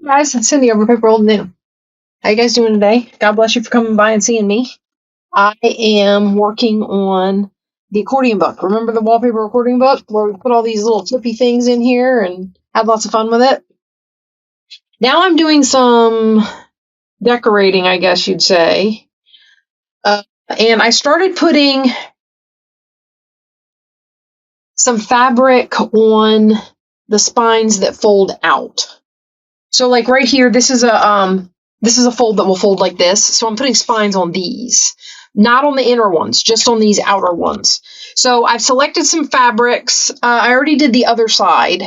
Guys, it's Cindy over paper.old.new. How you guys doing today? God bless you for coming by and seeing me. I am working on the accordion book. Remember the wallpaper accordion book where we put all these little flippy things in here and had lots of fun with it? Now I'm doing some decorating, I guess you'd say. And I started putting some fabric on the spines that fold out. So like right here, this is a fold that will fold like this. So I'm putting spines on these, not on the inner ones, just on these outer ones. So I've selected some fabrics. I already did the other side,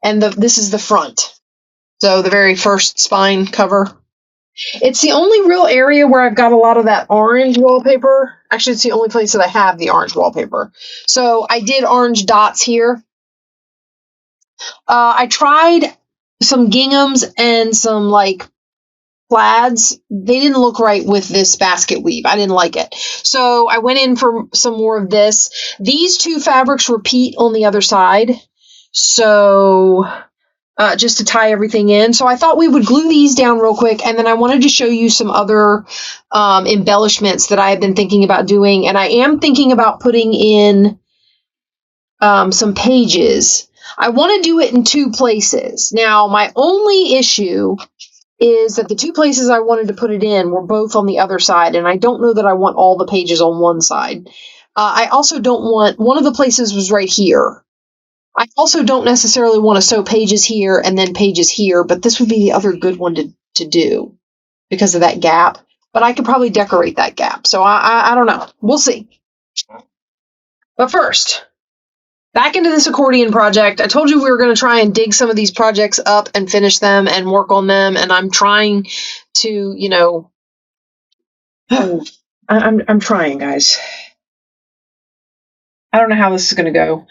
and this is the front. So the very first spine cover. It's the only real area where I've got a lot of that orange wallpaper. Actually, it's the only place that I have the orange wallpaper. So I did orange dots here. I tried some ginghams and some like plaids. They didn't look right with this basket weave. I didn't like it. So I went in for some more of this. These two fabrics repeat on the other side. So just to tie everything in. So I thought we would glue these down real quick. And then I wanted to show you some other embellishments that I have been thinking about doing. And I am thinking about putting in some pages. I want to do it in two places. Now, my only issue is that the two places I wanted to put it in were both on the other side, and I don't know that I want all the pages on one side. I also don't want, one of the places was right here. I also don't necessarily want to sew pages here and then pages here, but this would be the other good one to do because of that gap. But I could probably decorate that gap, so I don't know. We'll see. But first, back into this accordion project. I told you we were going to try and dig some of these projects up and finish them and work on them. And I'm trying to, you know, I'm trying, guys. I don't know how this is going to go.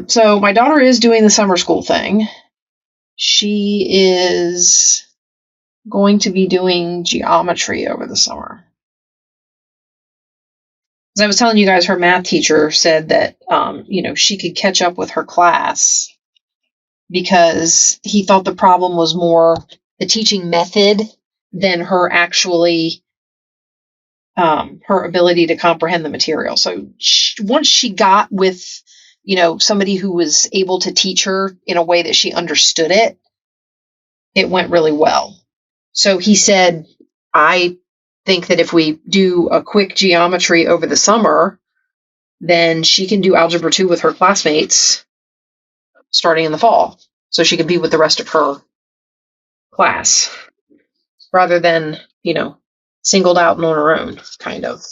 So my daughter is doing the summer school thing. She is going to be doing geometry over the summer. As I was telling you guys, her math teacher said that, you know, she could catch up with her class because he thought the problem was more the teaching method than her actually, her ability to comprehend the material. So once she got with, you know, somebody who was able to teach her in a way that she understood it, it went really well. So he said, I think that if we do a quick geometry over the summer, then she can do algebra 2 with her classmates starting in the fall. So she can be with the rest of her class rather than, you know, singled out and on her own, kind of.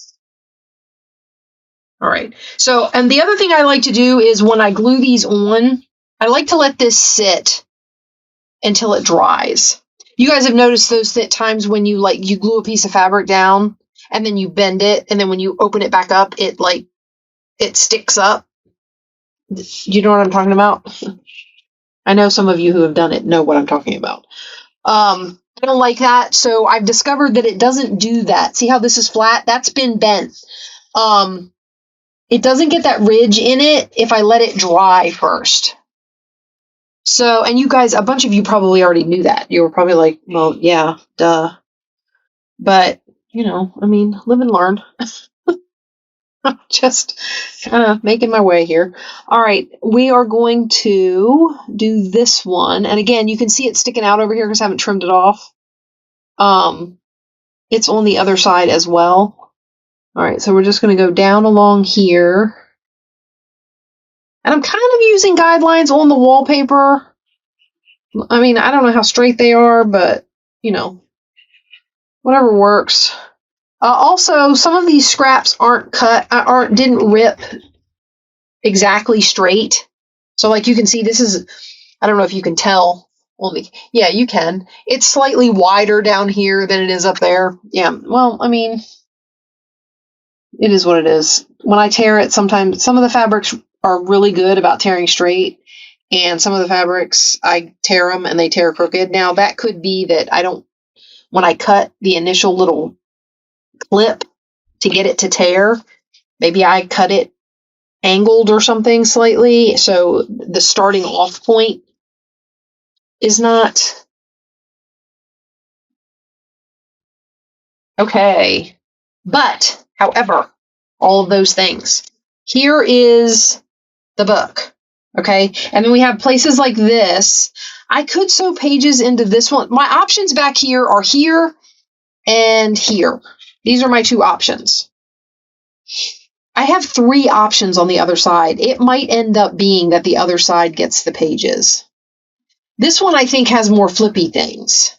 All right. So, and the other thing I like to do is when I glue these on, I like to let this sit until it dries. You guys have noticed those times when you glue a piece of fabric down and then you bend it, and then when you open it back up, it sticks up. You know what I'm talking about? I know some of you who have done it know what I'm talking about. I don't like that, so I've discovered that it doesn't do that. See how this is flat? That's been bent. It doesn't get that ridge in it if I let it dry first. So, and you guys, a bunch of you probably already knew that. You were probably like, well, yeah, duh. But, you know, I mean, live and learn. I'm just kind of making my way here. All right, we are going to do this one. And again, you can see it sticking out over here because I haven't trimmed it off. It's on the other side as well. All right, so we're just going to go down along here. And I'm kind of using guidelines on the wallpaper. I mean, I don't know how straight they are, but, you know, whatever works. Also, some of these scraps didn't rip exactly straight. So, like, you can see this is, I don't know if you can tell. Yeah, you can. It's slightly wider down here than it is up there. Yeah, well, I mean, it is what it is. When I tear it, sometimes some of the fabrics are really good about tearing straight, and some of the fabrics, I tear them and they tear crooked. Now, that could be that when I cut the initial little clip to get it to tear, maybe I cut it angled or something slightly, so the starting off point is not Okay. But, however, all of those things. Here is the book. Okay. And then we have places like this. I could sew pages into this one. My options back here are here and here. These are my two options. I have 3 options on the other side. It might end up being that the other side gets the pages. This one I think has more flippy things.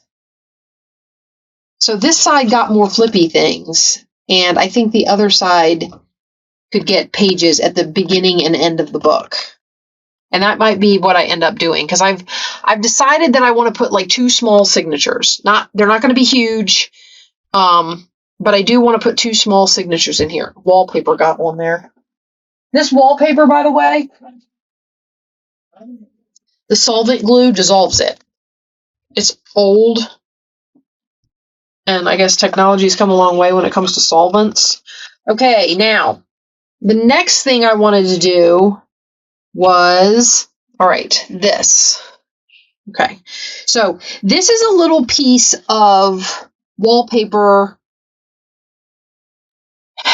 So this side got more flippy things, and I think the other side could get pages at the beginning and end of the book. And that might be what I end up doing, because I've decided that I want to put like 2 small signatures. They're not going to be huge, but I do want to put 2 small signatures in here. Wallpaper got one there. This wallpaper, by the way, the solvent glue dissolves it. It's old, and I guess technology's come a long way when it comes to solvents. Okay, now, the next thing I wanted to do was, all right, this. Okay, so this is a little piece of wallpaper.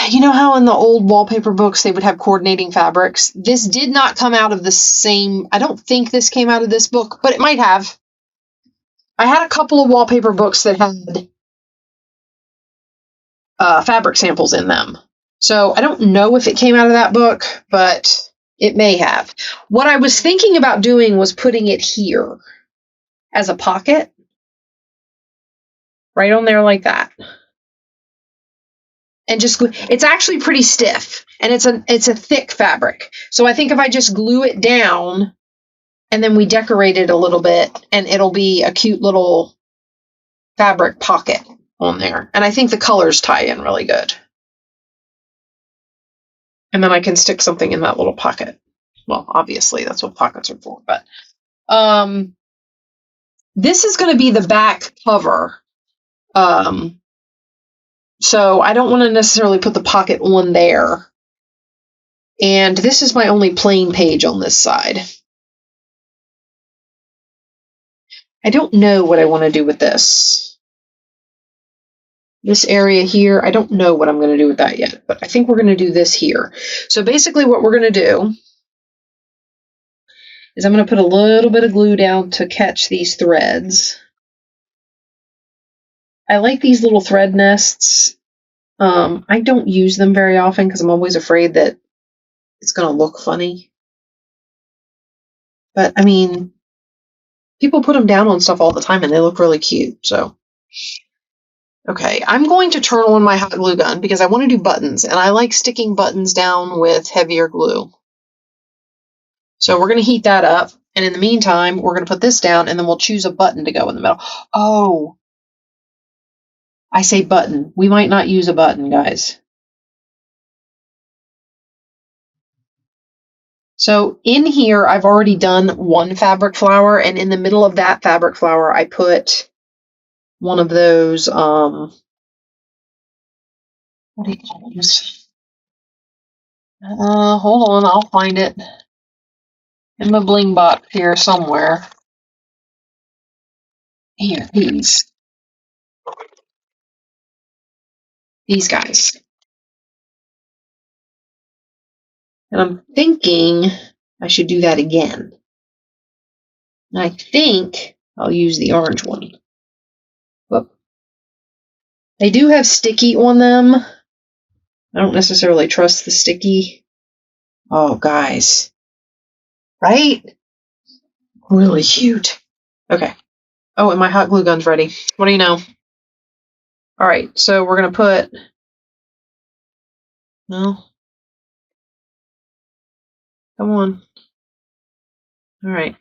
You know how in the old wallpaper books they would have coordinating fabrics? This did not come out of the same, I don't think this came out of this book, but it might have. I had a couple of wallpaper books that had fabric samples in them. So I don't know if it came out of that book, but it may have. What I was thinking about doing was putting it here as a pocket, right on there like that. And just glue. It's actually pretty stiff, and it's a thick fabric. So I think if I just glue it down and then we decorate it a little bit, and it'll be a cute little fabric pocket on there. And I think the colors tie in really good. And then I can stick something in that little pocket. Well, obviously that's what pockets are for, but this is going to be the back cover. So I don't want to necessarily put the pocket on there. And this is my only plain page on this side. I don't know what I want to do with this. This area here, I don't know what I'm going to do with that yet, but I think we're going to do this here. So basically what we're going to do is I'm going to put a little bit of glue down to catch these threads. I like these little thread nests. I don't use them very often because I'm always afraid that it's going to look funny. But, I mean, people put them down on stuff all the time and they look really cute. So, okay, I'm going to turn on my hot glue gun because I want to do buttons, and I like sticking buttons down with heavier glue. So we're going to heat that up, and in the meantime, we're going to put this down, and then we'll choose a button to go in the middle. Oh, I say button. We might not use a button, guys. So in here, I've already done one fabric flower, and in the middle of that fabric flower, I put one of those, what do you call those? Hold on, I'll find it in the bling box here somewhere. Here, these guys. And I'm thinking I should do that again. And I think I'll use the orange one. Whoop. They do have sticky on them. I don't necessarily trust the sticky. Oh, guys. Right? Really cute. Okay. Oh, and my hot glue gun's ready. What do you know? All right, so we're going to put... No. Come on. All right.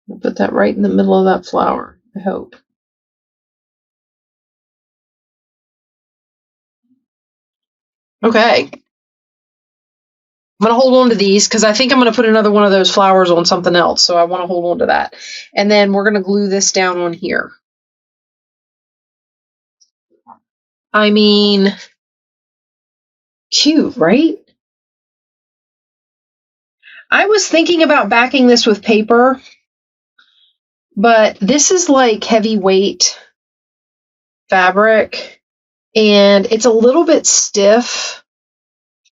I'll put that right in the middle of that flower, I hope. Okay. I'm going to hold on to these because I think I'm going to put another one of those flowers on something else. So I want to hold on to that. And then we're going to glue this down on here. I mean, cute, right? I was thinking about backing this with paper, but this is like heavyweight. fabric, and it's a little bit stiff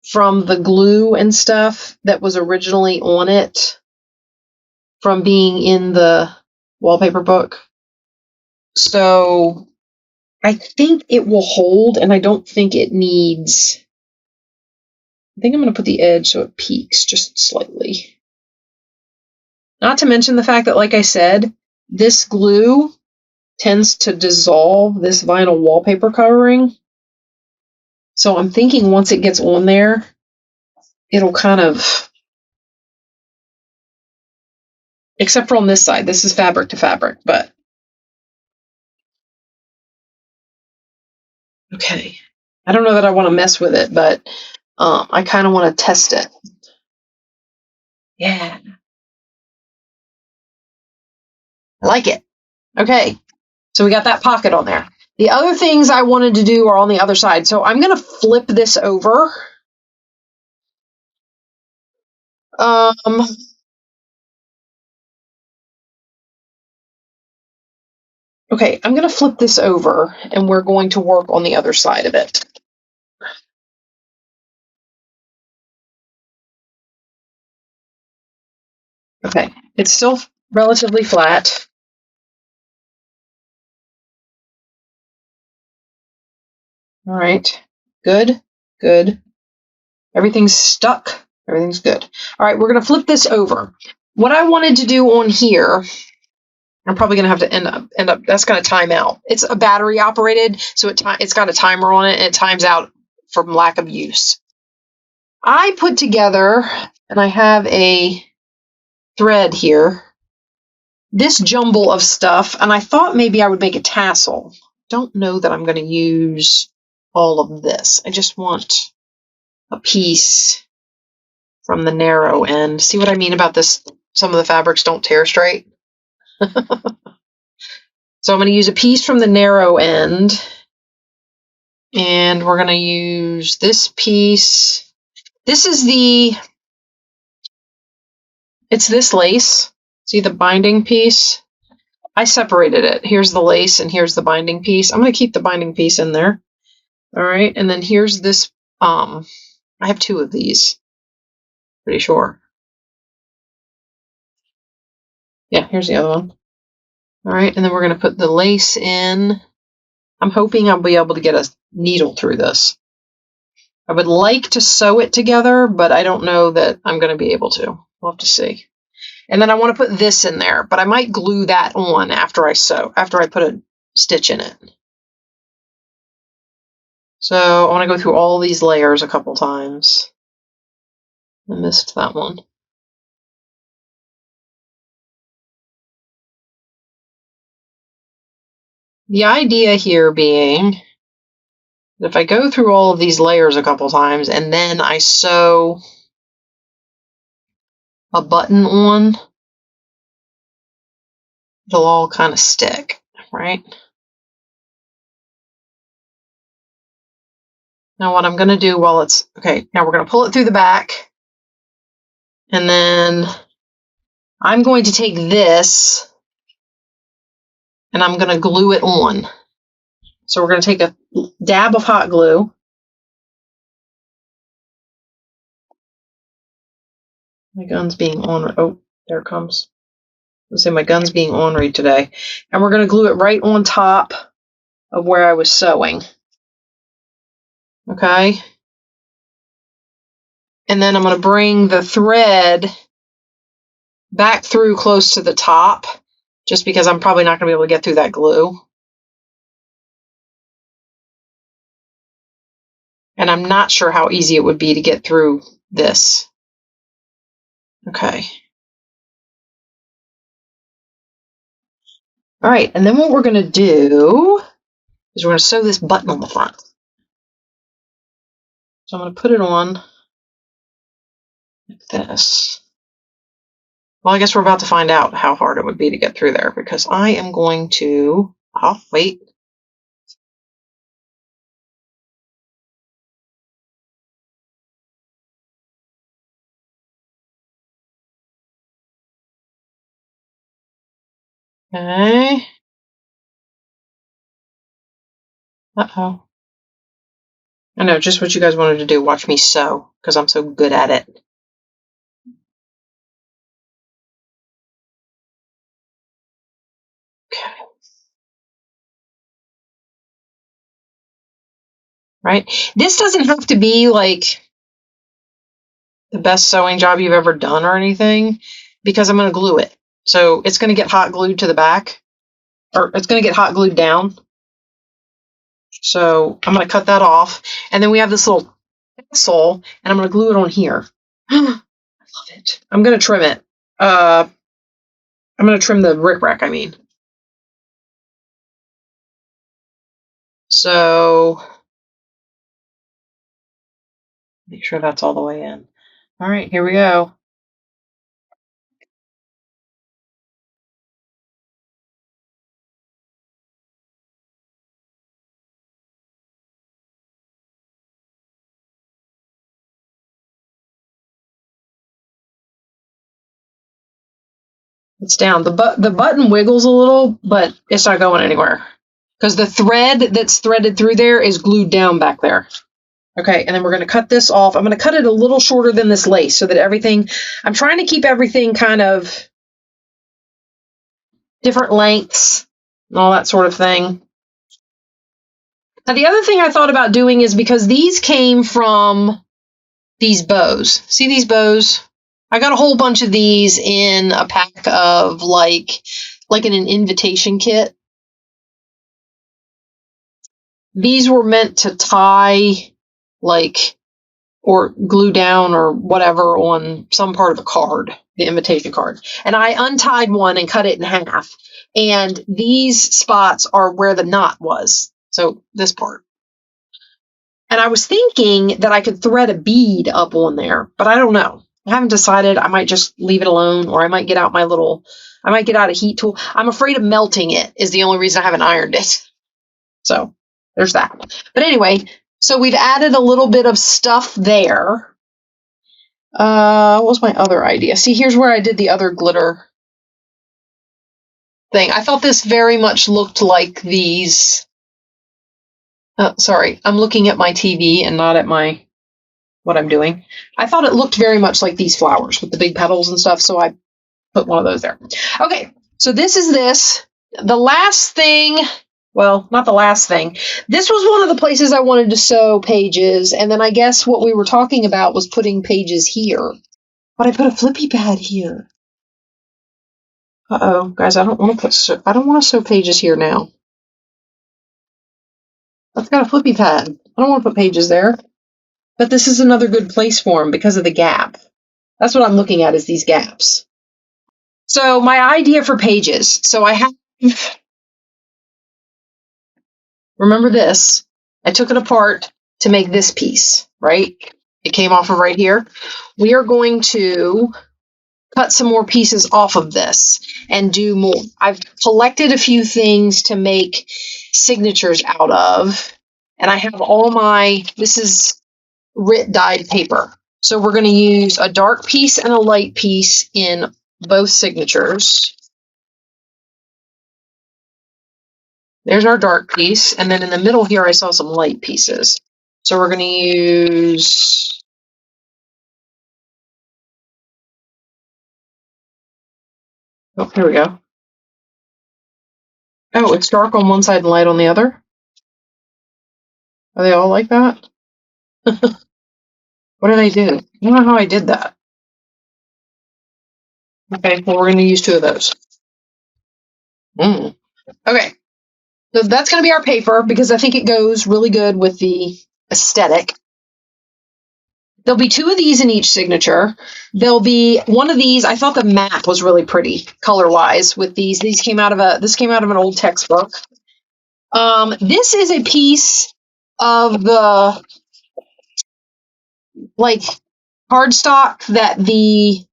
from the glue and stuff that was originally on it from being in the wallpaper book. So I think it will hold, and I don't think it needs... I think I'm going to put the edge so it peaks just slightly. Not to mention the fact that, like I said, this glue tends to dissolve this vinyl wallpaper covering. So I'm thinking once it gets on there, it'll kind of... Except for on this side. This is fabric to fabric, but... Okay. I don't know that I want to mess with it, but I kind of want to test it. Yeah. I like it. Okay. So we got that pocket on there. The other things I wanted to do are on the other side. So I'm going to flip this over. Okay, I'm going to flip this over, and we're going to work on the other side of it. Okay, it's still relatively flat. All right, good, good. Everything's stuck. Everything's good. All right, we're going to flip this over. What I wanted to do on here, I'm probably going to have to end up. That's going to time out. It's a battery operated, so it's got a timer on it, and it times out from lack of use. I put together, and I have a thread here, this jumble of stuff, and I thought maybe I would make a tassel. Don't know that I'm going to use all of this. I just want a piece from the narrow end. See what I mean about this? Some of the fabrics don't tear straight. So I'm going to use a piece from the narrow end, and we're going to use this piece. This is it's this lace. See the binding piece? I separated it. Here's the lace and here's the binding piece. I'm going to keep the binding piece in there. All right, and then here's this. I have two of these. Pretty sure. Yeah, here's the other one. All right, and then we're going to put the lace in. I'm hoping I'll be able to get a needle through this. I would like to sew it together, but I don't know that I'm going to be able to. We'll have to see. And then I want to put this in there, but I might glue that on after I put a stitch in it. So I want to go through all these layers a couple times. I missed that one. The idea here being that if I go through all of these layers a couple times and then I sew a button on, it'll all kind of stick, right? Now what I'm going to do while it's... Okay, now we're going to pull it through the back, and then I'm going to take this and I'm going to glue it on. So we're going to take a dab of hot glue. My gun's being on. Oh, there it comes. Let's say my gun's being ornery today. And we're going to glue it right on top of where I was sewing. Okay. And then I'm going to bring the thread back through close to the top, just because I'm probably not going to be able to get through that glue. And I'm not sure how easy it would be to get through this. Okay. All right, and then what we're going to do is we're going to sew this button on the front. So I'm going to put it on like this. Well, I guess we're about to find out how hard it would be to get through there, because I am going to... Oh, wait. Okay. Uh-oh. I know, just what you guys wanted to do. Watch me sew, because I'm so good at it. Okay. Right? This doesn't have to be like the best sewing job you've ever done or anything, because I'm going to glue it. So it's going to get hot glued to the back, or it's going to get hot glued down. So I'm going to cut that off. And then we have this little sole, and I'm going to glue it on here. I love it. I'm going to trim it. I'm going to trim the rickrack, I mean. So make sure that's all the way in. All right, here we go. It's down. The button wiggles a little, but it's not going anywhere because the thread that's threaded through there is glued down back there. Okay, and then we're going to cut this off. I'm going to cut it a little shorter than this lace so that everything, I'm trying to keep everything kind of different lengths and all that sort of thing. Now, the other thing I thought about doing is because these came from these bows. See these bows? I got a whole bunch of these in a pack of like in an invitation kit. These were meant to tie like or glue down or whatever on some part of a card, the invitation card. And I untied one and cut it in half. And these spots are where the knot was. So this part. And I was thinking that I could thread a bead up on there, but I don't know. I haven't decided. I might just leave it alone, or I might get out a heat tool. I'm afraid of melting it is the only reason I haven't ironed it. So there's that. But anyway, so we've added a little bit of stuff there. What was my other idea? See, here's where I did the other glitter thing. I thought this very much looked like these. Sorry, I'm looking at my TV and not at what I'm doing. I thought it looked very much like these flowers with the big petals and stuff, so I put one of those there. Okay, so this is this. The last thing, well, not the last thing. This was one of the places I wanted to sew pages, and then I guess what we were talking about was putting pages here. But I put a flippy pad here. Uh-oh, guys, I don't want to sew pages here now. I've got a flippy pad. I don't want to put pages there. But this is another good place for them because of the gap. That's what I'm looking at is these gaps. So my idea for pages. So I have, remember this, I took it apart to make this piece, right? It came off of right here. We are going to cut some more pieces off of this and do more. I've collected a few things to make signatures out of. And I have this is RIT dyed paper. So we're going to use a dark piece and a light piece in both signatures. There's our dark piece. And then in the middle here, I saw some light pieces. So we're going to use, oh, here we go. Oh, it's dark on one side and light on the other. Are they all like that? What did I do? I don't know how I did that. Okay, well, we're going to use two of those. Okay, so that's going to be our paper because I think it goes really good with the aesthetic. There'll be two of these in each signature. There'll be one of these. I thought the map was really pretty color-wise with these. This came out of an old textbook. This is a piece of the like cardstock that the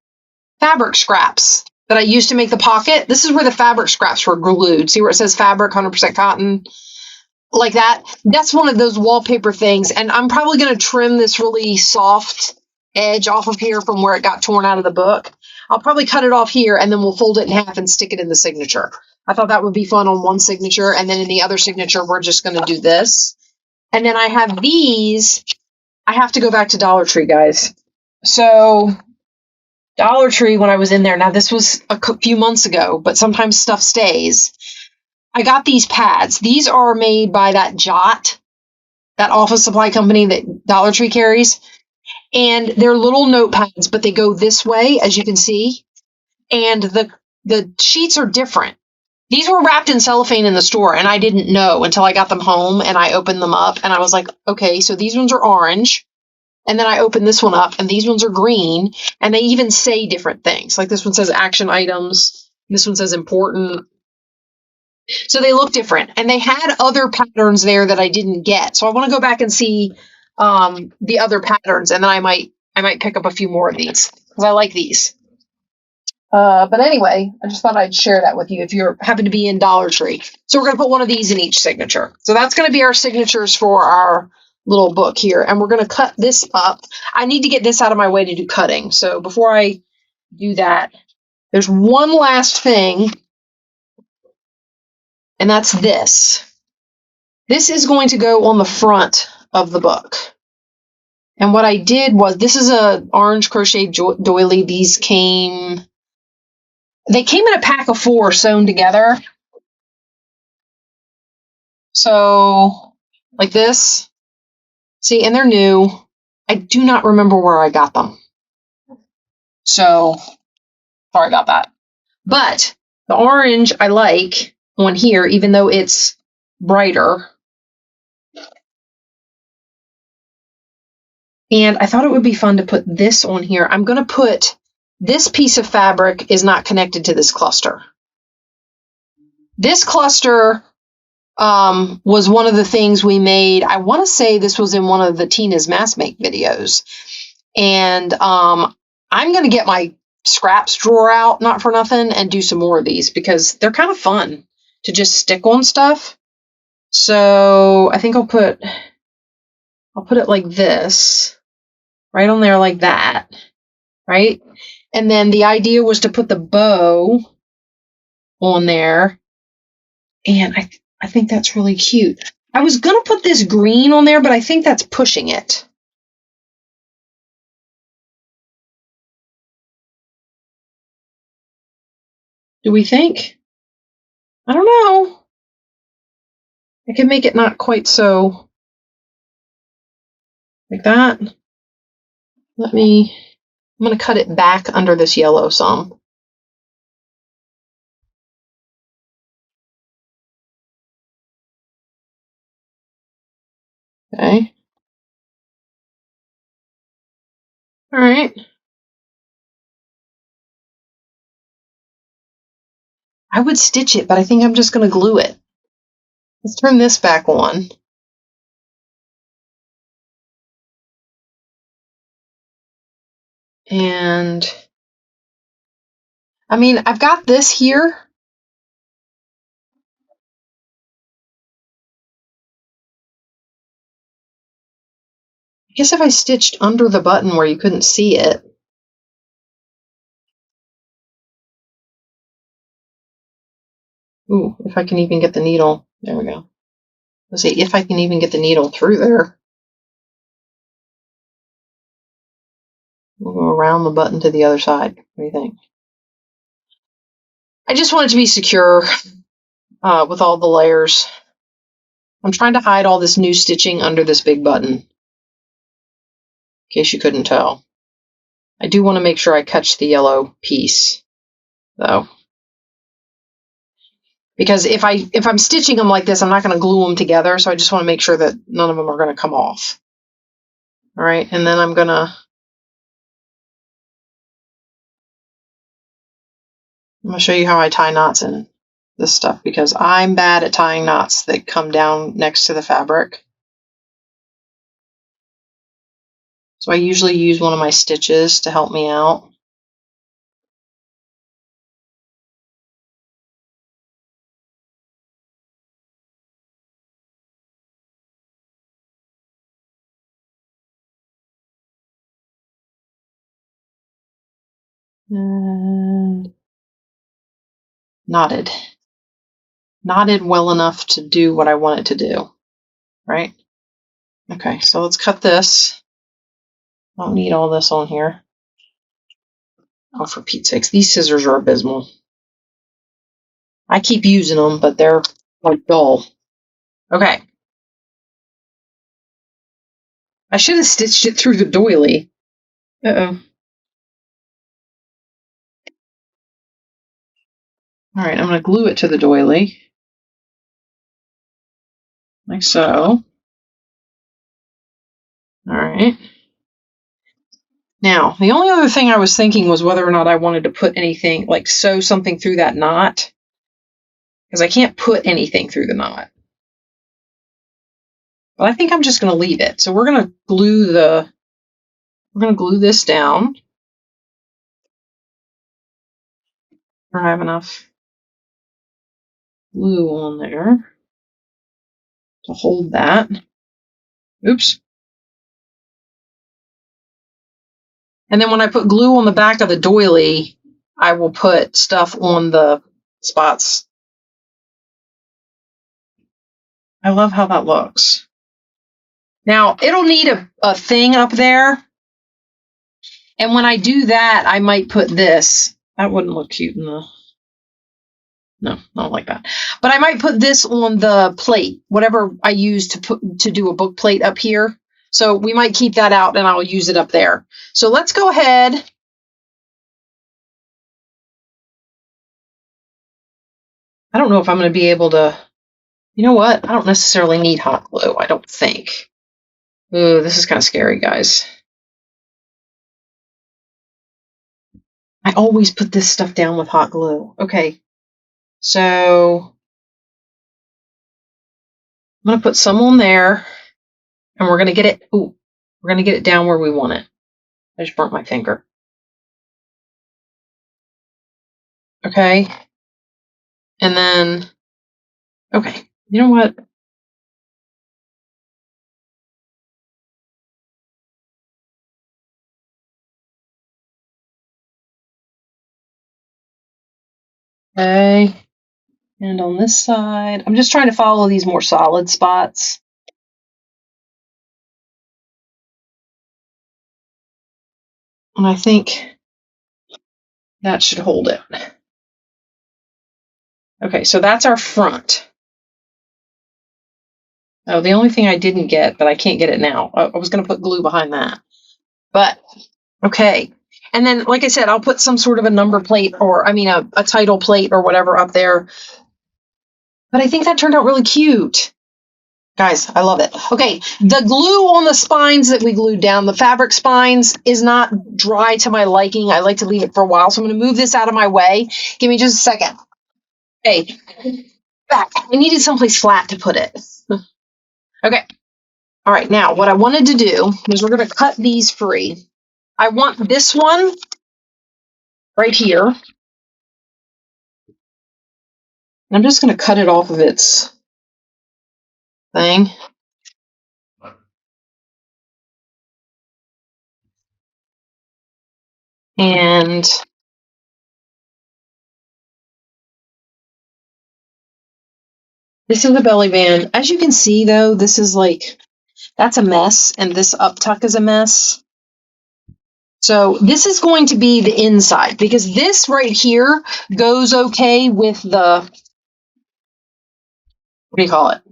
fabric scraps that I used to make the pocket. This is where the fabric scraps were glued. See where it says fabric, 100% cotton? Like that. That's one of those wallpaper things. And I'm probably going to trim this really soft edge off of here from where it got torn out of the book. I'll probably cut it off here and then we'll fold it in half and stick it in the signature. I thought that would be fun on one signature, and then in the other signature, we're just going to do this. And then I have these. I have to go back to Dollar Tree, guys. So Dollar Tree, when I was in there, now this was a few months ago, but sometimes stuff stays. I got these pads. These are made by that Jot, that office supply company that Dollar Tree carries. And they're little notepads, but they go this way, as you can see. And the sheets are different. These were wrapped in cellophane in the store, and I didn't know until I got them home and I opened them up, and I was like, okay, so these ones are orange. And then I opened this one up, and these ones are green, and they even say different things. Like this one says action items. This one says important. So they look different, and they had other patterns there that I didn't get. So I want to go back and see the other patterns, and then I might pick up a few more of these because I like these. But anyway, I just thought I'd share that with you if you happen to be in Dollar Tree. So we're going to put one of these in each signature. So that's going to be our signatures for our little book here. And we're going to cut this up. I need to get this out of my way to do cutting. So before I do that, there's one last thing, and that's this. This is going to go on the front of the book. And what I did was, this is a orange crochet doily. These came in a pack of 4 sewn together. So like this. See, and they're new. I do not remember where I got them. So sorry about that. But the orange I like on here, even though it's brighter. And I thought it would be fun to put this on here. I'm going to put this piece of fabric is not connected to this cluster. This cluster was one of the things we made. I want to say this was in one of the Tina's Mass Make videos. And I'm going to get my scraps drawer out, not for nothing, and do some more of these because they're kind of fun to just stick on stuff. So I think I'll put it like this, right on there like that, right? And then the idea was to put the bow on there, and I think that's really cute. I was going to put this green on there, but I think that's pushing it. Do we think? I don't know. I can make it not quite so like that. I'm going to cut it back under this yellow some. Okay. All right. I would stitch it, but I think I'm just going to glue it. Let's turn this back on. And I mean, I've got this here. I guess if I stitched under the button where you couldn't see it. Ooh, if I can even get the needle. There we go. Let's see if I can even get the needle through there. We'll go around the button to the other side. What do you think? I just want it to be secure with all the layers. I'm trying to hide all this new stitching under this big button, in case you couldn't tell. I do want to make sure I catch the yellow piece, though. Because if I'm stitching them like this, I'm not going to glue them together, so I just want to make sure that none of them are going to come off. All right, and then I'm going to show you how I tie knots in this stuff, because I'm bad at tying knots that come down next to the fabric. So I usually use one of my stitches to help me out. And knotted. knotted well enough to do what I want it to do, right? Okay, so let's cut this. Don't need all this on here. Oh, for Pete's sakes, these scissors are abysmal. I keep using them, but they're like dull. Okay. I should have stitched it through the doily. Uh-oh. All right, I'm going to glue it to the doily. Like so. All right. Now, the only other thing I was thinking was whether or not I wanted to put anything, like sew something through that knot. Because I can't put anything through the knot. But I think I'm just going to leave it. So we're going to glue this down. I have enough glue on there to hold that. Oops. And then when I put glue on the back of the doily, I will put stuff on the spots. I love how that looks. Now, it'll need a thing up there. And when I do that, I might put this. That wouldn't look cute in the... No, I don't like that. But I might put this on the plate, whatever I use to do a book plate up here. So we might keep that out and I'll use it up there. So let's go ahead. I don't know if I'm going to be able to... You know what? I don't necessarily need hot glue, I don't think. Ooh, this is kind of scary, guys. I always put this stuff down with hot glue. Okay, so I'm going to put some on there, and we're going to get it... Ooh, we're going to get it down where we want it. I just burnt my finger. Okay. And then... Okay, you know what? Okay, and on this side, I'm just trying to follow these more solid spots. And I think that should hold it. Okay, so that's our front. Oh, the only thing I didn't get, but I can't get it now. I was going to put glue behind that. But, okay. And then, like I said, I'll put some sort of a number plate or, I mean, a title plate or whatever up there. But I think that turned out really cute. Guys, I love it. Okay, the glue on the spines that we glued down, the fabric spines, is not dry to my liking. I like to leave it for a while, so I'm going to move this out of my way. Give me just a second. Okay, back. I needed someplace flat to put it. Okay. All right, now what I wanted to do is we're going to cut these free. I want this one right here. And I'm just going to cut it off of its thing. And this is the belly band. As you can see, though, this is like, that's a mess, and this up tuck is a mess. So this is going to be the inside, because this right here goes okay with the, what do you call it?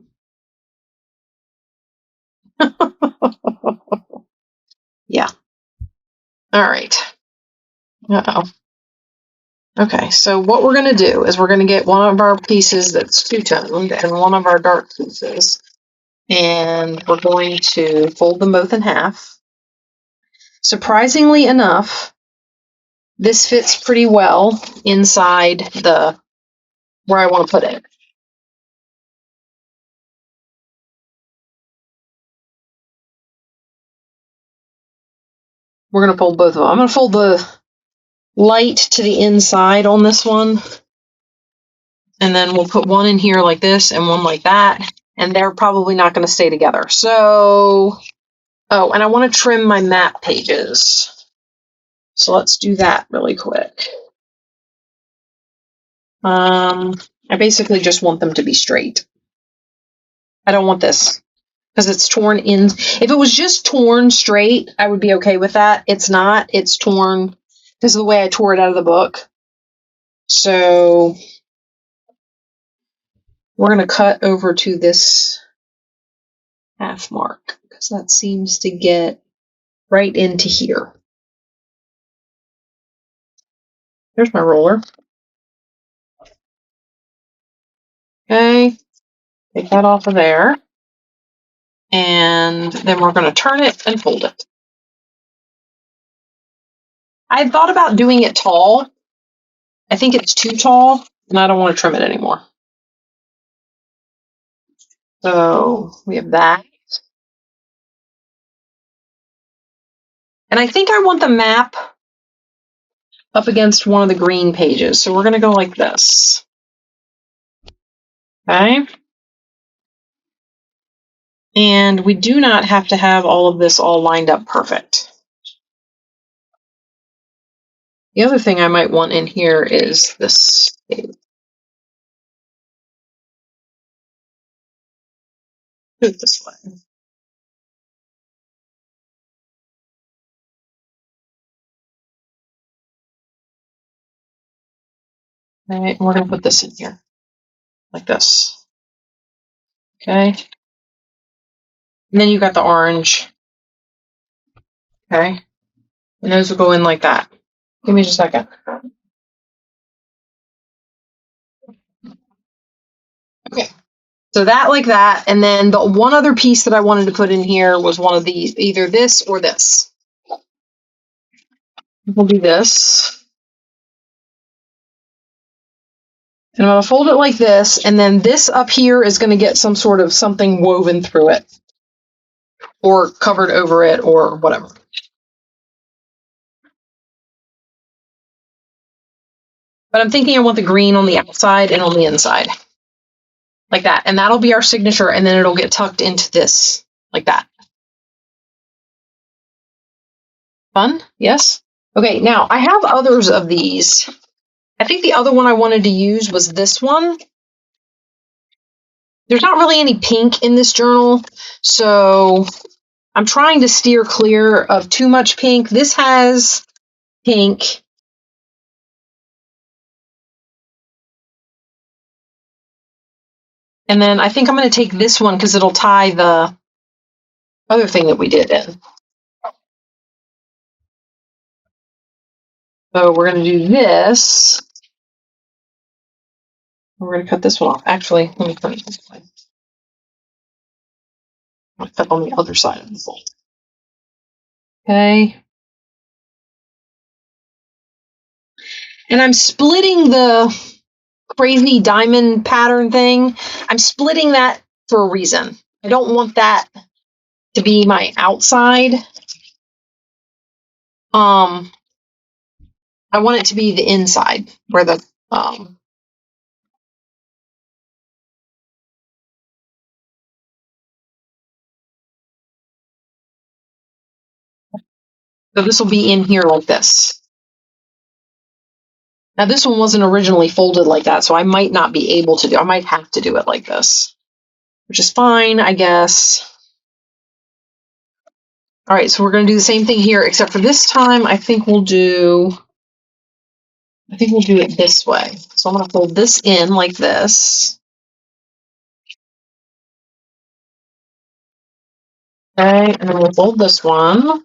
Yeah. All right. Uh-oh. Okay, so what we're going to do is we're going to get one of our pieces that's two-toned and one of our dark pieces, and we're going to fold them both in half. Surprisingly enough, this fits pretty well inside the where I want to put it. We're going to fold both of them. I'm going to fold the light to the inside on this one, and then we'll put one in here like this and one like that, and they're probably not going to stay together. So, oh, and I want to trim my map pages. So let's do that really quick. I basically just want them to be straight. I don't want this because it's torn in. If it was just torn straight, I would be okay with that. It's not. It's torn because of the way I tore it out of the book. So we're going to cut over to this half mark because that seems to get right into here. There's my roller. Okay, take that off of there. And then we're going to turn it and fold it. I thought about doing it tall. I think it's too tall, and I don't want to trim it anymore. So we have that. And I think I want the map up against one of the green pages. So we're going to go like this. Okay. And we do not have to have all of this all lined up perfect. The other thing I might want in here is this. Do it this way. All right, and we're going to put this in here like this. Okay. And then you got the orange. Okay. And those will go in like that. Give me just a second. Okay. So that like that. And then the one other piece that I wanted to put in here was one of these, either this or this. We'll do this. And I'm going to fold it like this. And then this up here is going to get some sort of something woven through it or covered over it or whatever. But I'm thinking I want the green on the outside and on the inside. Like that. And that'll be our signature. And then it'll get tucked into this like that. Fun? Yes? Okay, now I have others of these. I think the other one I wanted to use was this one. There's not really any pink in this journal, so I'm trying to steer clear of too much pink. This has pink. And then I think I'm going to take this one because it'll tie the other thing that we did in. So we're going to do this. We're going to cut this one off. Actually, let me put it this way. I'll cut on the other side of the fold. Okay. And I'm splitting the crazy diamond pattern thing. I'm splitting that for a reason. I don't want that to be my outside. I want it to be the inside where the so this will be in here like this. Now this one wasn't originally folded like that, so I might not be able to do. I might have to do it like this, which is fine, I guess. All right, so we're going to do the same thing here, except for this time, I think we'll do it this way. So I'm going to fold this in like this. Okay, and then we'll fold this one.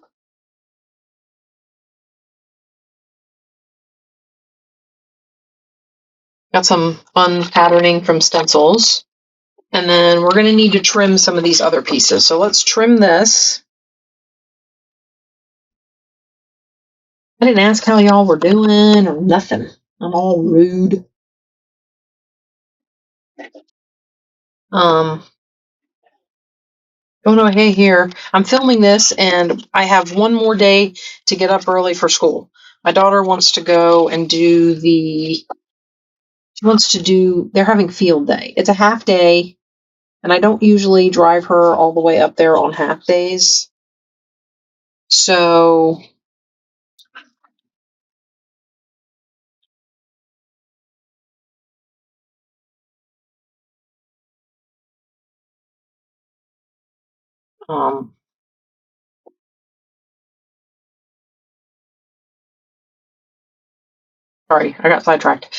Got some fun patterning from stencils. And then we're going to need to trim some of these other pieces. So let's trim this. I didn't ask how y'all were doing or nothing. I'm all rude. Oh no, hey here. I'm filming this and I have one more day to get up early for school. My daughter wants to go and they're having field day. It's a half day and I don't usually drive her all the way up there on half days. So Sorry, I got sidetracked.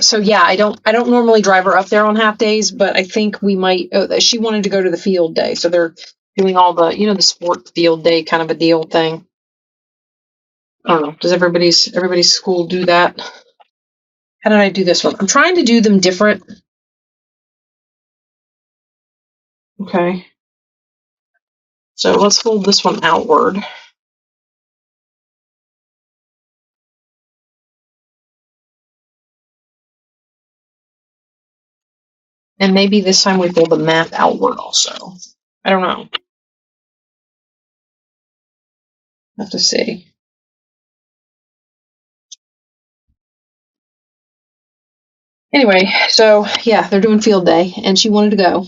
So yeah, I don't normally drive her up there on half days, but I think we might. She wanted to go to the field day, so they're doing all the the sport field day kind of a deal thing. I don't know. Does everybody's school do that? How did I do this one? I'm trying to do them different. Okay. So let's fold this one outward. And maybe this time we fold the map outward also. I don't know. I have to see. Anyway, so yeah, they're doing field day, and she wanted to go.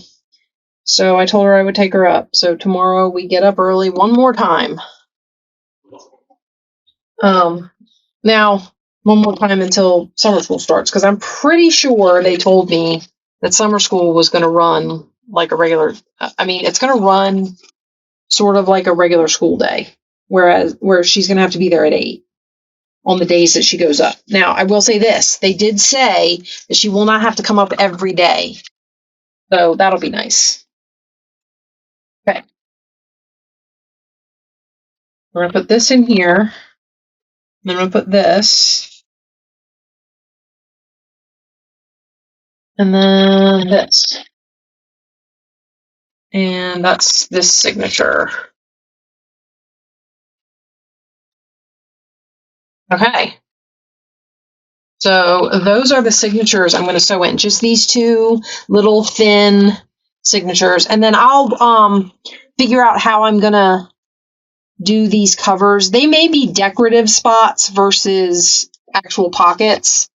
So I told her I would take her up. So tomorrow we get up early one more time. Now, one more time until summer school starts, because I'm pretty sure they told me that summer school was going to run like a regular, it's going to run sort of like a regular school day, where she's going to have to be there at 8 on the days that she goes up. Now, I will say this. They did say that she will not have to come up every day. So that'll be nice. Okay. We're going to put this in here. Then I'm going to put this. And then this. And that's this signature. Okay. So those are the signatures I'm going to sew in. Just these two little thin signatures. And then I'll figure out how I'm going to do these covers. They may be decorative spots versus actual pockets.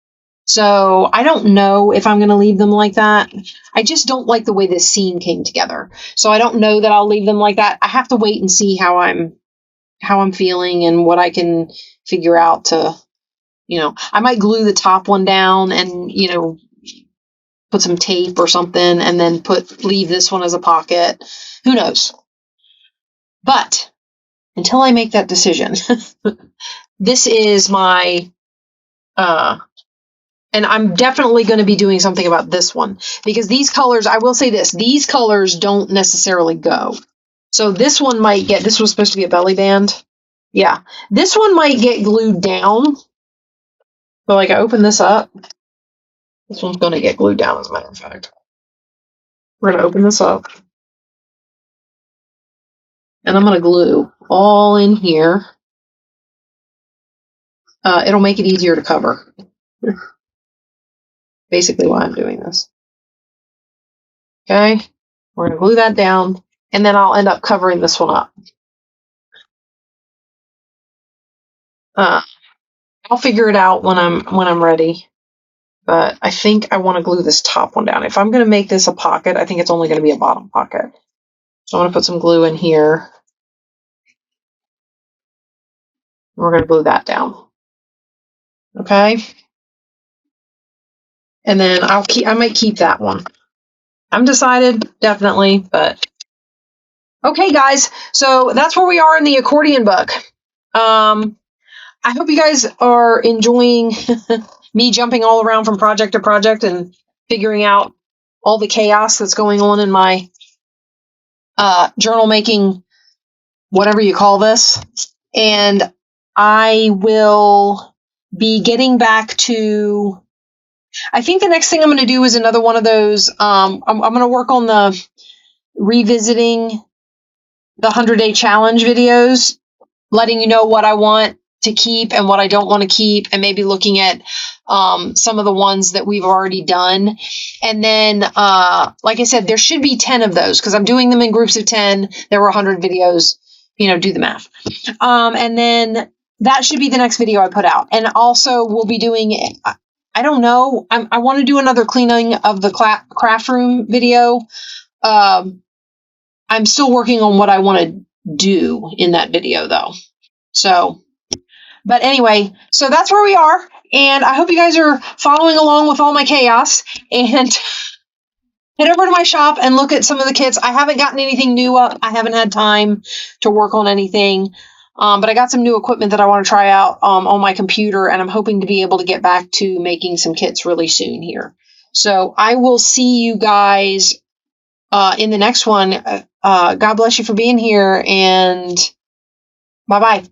So I don't know if I'm going to leave them like that. I just don't like the way this scene came together. So I don't know that I'll leave them like that. I have to wait and see how I'm feeling and what I can figure out to, I might glue the top one down and, put some tape or something and then leave this one as a pocket. Who knows? But until I make that decision, this is my, and I'm definitely going to be doing something about this one because these colors, I will say this, these colors don't necessarily go. So this one might this was supposed to be a belly band. Yeah. This one might get glued down. So like I open this up. This one's going to get glued down as a matter of fact. We're going to open this up. And I'm going to glue all in here. It'll make it easier to cover. Basically why I'm doing this. Okay. We're going to glue that down. And then I'll end up covering this one up. I'll figure it out when I'm ready. But I think I want to glue this top one down. If I'm going to make this a pocket, I think it's only going to be a bottom pocket. So I'm going to put some glue in here. We're going to glue that down. Okay. And then I might keep that one. I'm decided, definitely, but okay, guys. So that's where we are in the accordion book. I hope you guys are enjoying me jumping all around from project to project and figuring out all the chaos that's going on in my journal making, whatever you call this. And I will be getting back to, I think the next thing I'm going to do is another one of those. I'm going to work on the revisiting the 100-day challenge videos, letting you know what I want to keep and what I don't want to keep, and maybe looking at some of the ones that we've already done. And then, like I said, there should be 10 of those because I'm doing them in groups of 10. There were 100 videos, do the math. And then that should be the next video I put out. And also we'll be doing, I don't know, I want to do another cleaning of the craft room video. I'm still working on what I want to do in that video though. So, but anyway, so that's where we are. And I hope you guys are following along with all my chaos. And head over to my shop and look at some of the kits. I haven't gotten anything new up. I haven't had time to work on anything. But I got some new equipment that I want to try out on my computer, and I'm hoping to be able to get back to making some kits really soon here. So I will see you guys in the next one. God bless you for being here, and bye-bye.